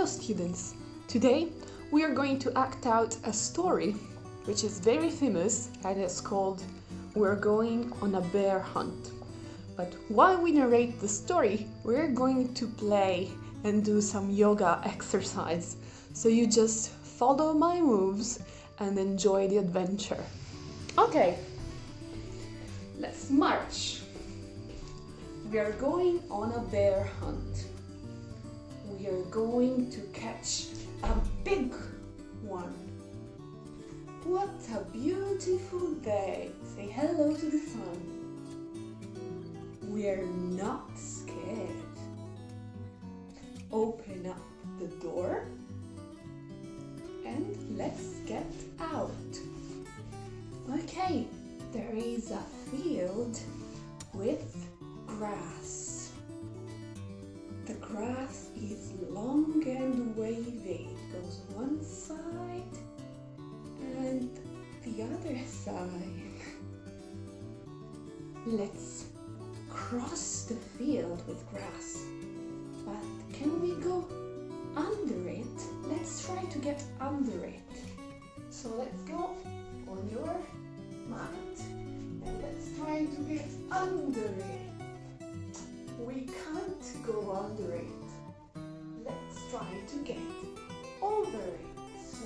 Hello students! Today we are going to act out a story which is very famous and it's called We're Going on a Bear Hunt. But while we narrate the story, we're going to play and do some yoga exercise. So you just follow my moves and enjoy the adventure. Okay, let's march. We are going on a bear hunt. We are going to catch a big one. What a beautiful day. Say hello to the sun. We're not scared. Open up the door and let's get out. Okay, there is a field with grass. The grass is long and wavy. It goes one side and the other side. Let's cross the field with grass. But can we go under it? Let's try to get under it. So let's go on your mat and let's try to get under it. We can't go under it. Let's try to get over it. So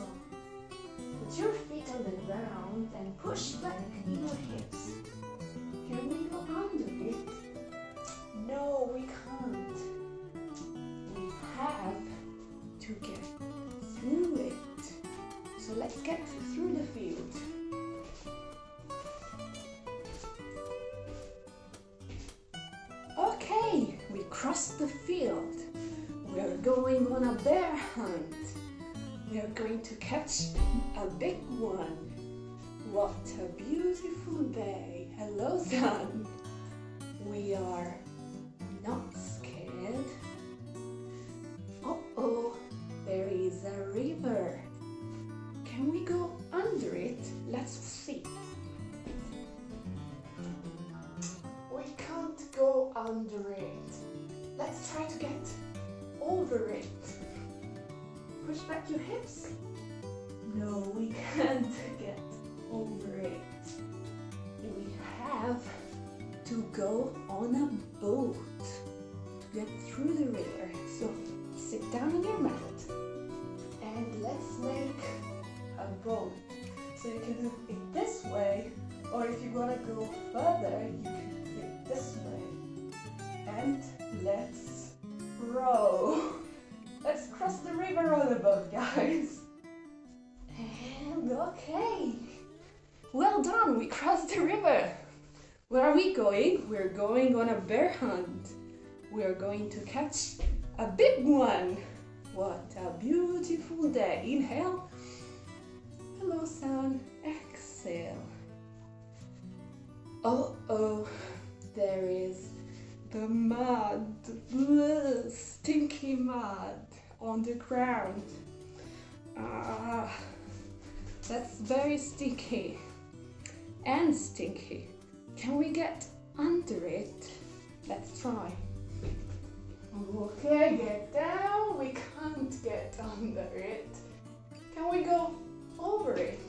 put your feet on the ground and push back in your hips. Can we go under it? No, we can't. We have to get through it. So let's get through the field. Okay, we crossed the field. We are going on a bear hunt. We are going to catch a big one. What a beautiful day. Hello, sun. We are not scared. Uh-oh, there is a river. Can we go under it? Let's see. We can't go under it. Let's try to get over it. Push back your hips. No, we can't get over it. We have to go on a boat to get through the river. So sit down on your mat and let's make a boat. So you can do it this way, or if you want to go further, you can do it this way. And let's row. Let's cross the river on the boat, guys. And okay. Well done, we crossed the river. Where are we going? We're going on a bear hunt. We're going to catch a big one. What a beautiful day. Inhale. Hello, sun. Exhale. Uh-oh, there is the mud, stinky mud on the ground. That's very sticky and stinky. Can we get under it? Let's try. Okay, get down. We can't get under it. Can we go over it?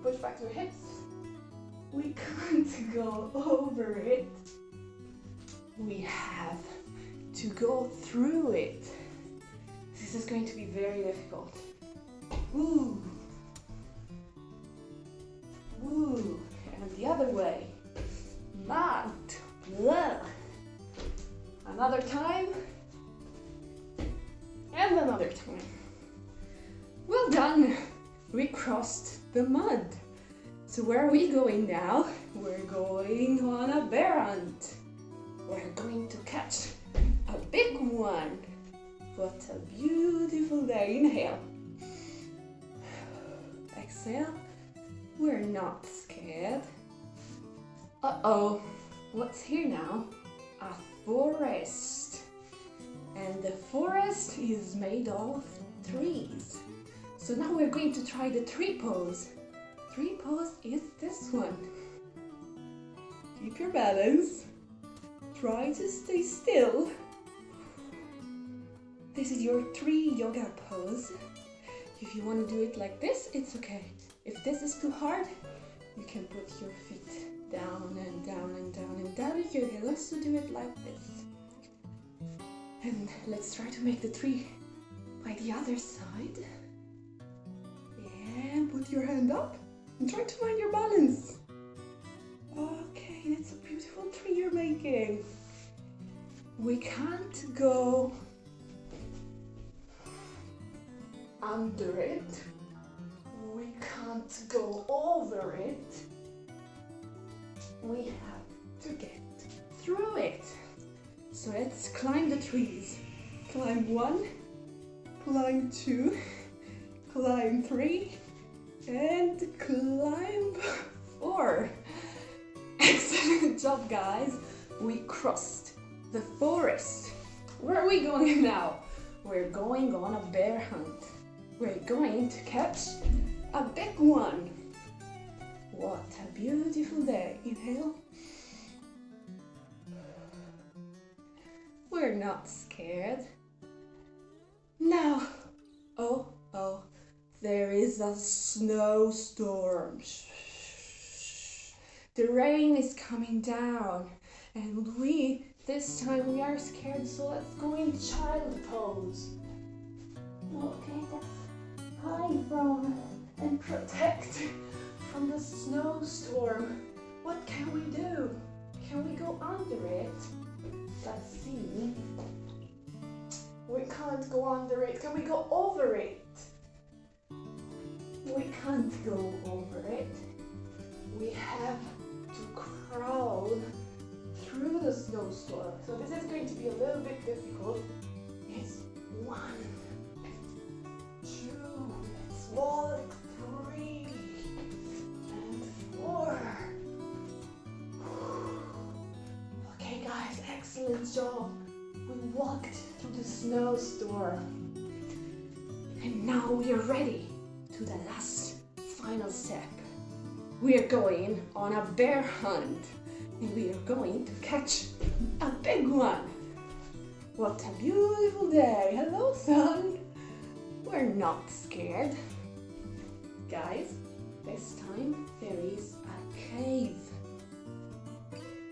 Push back your hips. We can't go over it. We have to go through it. This is going to be very difficult. Woo! Woo! And the other way. Mud. Blah. Another time. And another time. Well done! We crossed the mud. So where are we going now? We're going on a bear hunt. We're going to catch a big one. What a beautiful day. Inhale. Exhale. We're not scared. Uh-oh. What's here now? A forest. And the forest is made of trees. So now we're going to try the tree pose. Tree pose is this one. Keep your balance. Try to stay still. This is your 3 yoga pose. If you want to do it like this, it's okay. If this is too hard, you can put your feet down and down and down and down. You can also do it like this. And let's try to make the 3 by the other side. And put your hand up and try to find your balance. Okay, that's a beautiful 3 you're making. We can't go under it. We can't go over it. We have to get through it. So let's climb the trees. Climb 1, climb 2, climb 3, and climb 4. Excellent job, guys. We crossed the forest. Where are we going now? We're going on a bear hunt. We're going to catch a big one. What a beautiful day. Inhale. We're not scared. Now, oh, there is a snowstorm. The rain is coming down, and this time we are scared, so let's go in child pose. Okay, let's hide from and protect from the snowstorm. What can we do? Can we go under it? Let's see. We can't go under it. Can we go over it? We can't go over it. We have to crawl through the snowstorm. So this is going to be a little bit difficult. It's 1, 2, let's walk, 3, and 4. Okay guys, excellent job. We walked through the snowstorm. And now we are ready to the last final step. We are going on a bear hunt. And we are going to catch a big one. What a beautiful day. Hello, sun. We're not scared. Guys, this time there is a cave.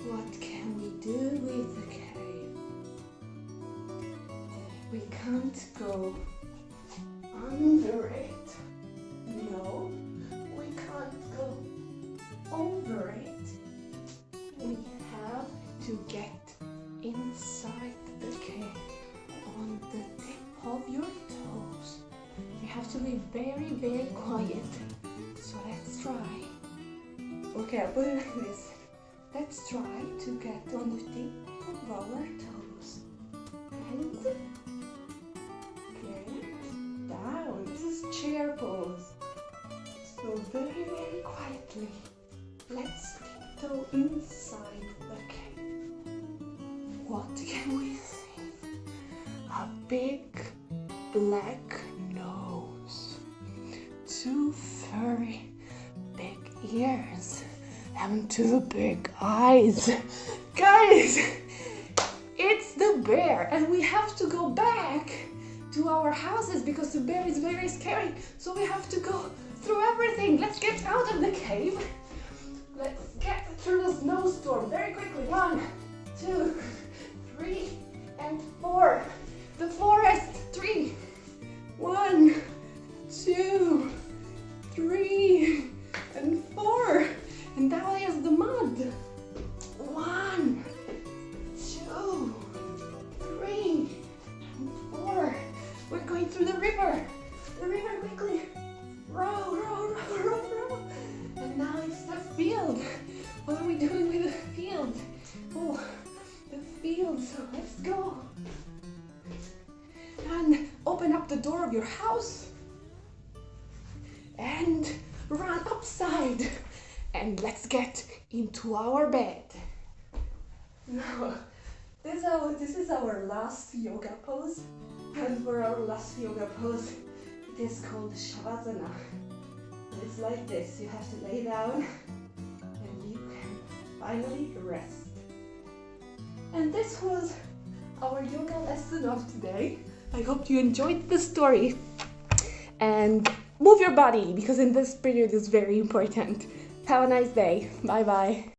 What can we do with the cave? We can't go under it. No, we can't go over it. We have to get inside the cave on the tip of your toes. You have to be very, very quiet. So let's try. Okay, I'll put it like this. Let's try to get on the tip of our toes. And get down. This is chair pose. So very, very quietly. Let's tiptoe inside the cave. What can we see? A big black nose. 2 furry big ears. And 2 big eyes. Guys, it's the bear, and we have to go back to our houses because the bear is very scary. So we have to go through everything. Let's get out of the cave. Let's get through the snowstorm very quickly. 1, 2, 3, and 4. The forest. 3. 1, 2, 3, and 4. And that is the mud. 1, 2, 3, and 4. We're going through the river. The river quickly. Row, row, row, row, row. And now it's the field. What are we doing with the field? Oh, the field. So let's go. And open up the door of your house. And run upside. And let's get into our bed. Now, this is our last yoga pose. And for our last yoga pose, it is called Shavasana. It's like this. You have to lay down and you can finally rest. And this was our yoga lesson of today. I hope you enjoyed the story. And move your body, because in this period is very important. Have a nice day. Bye bye.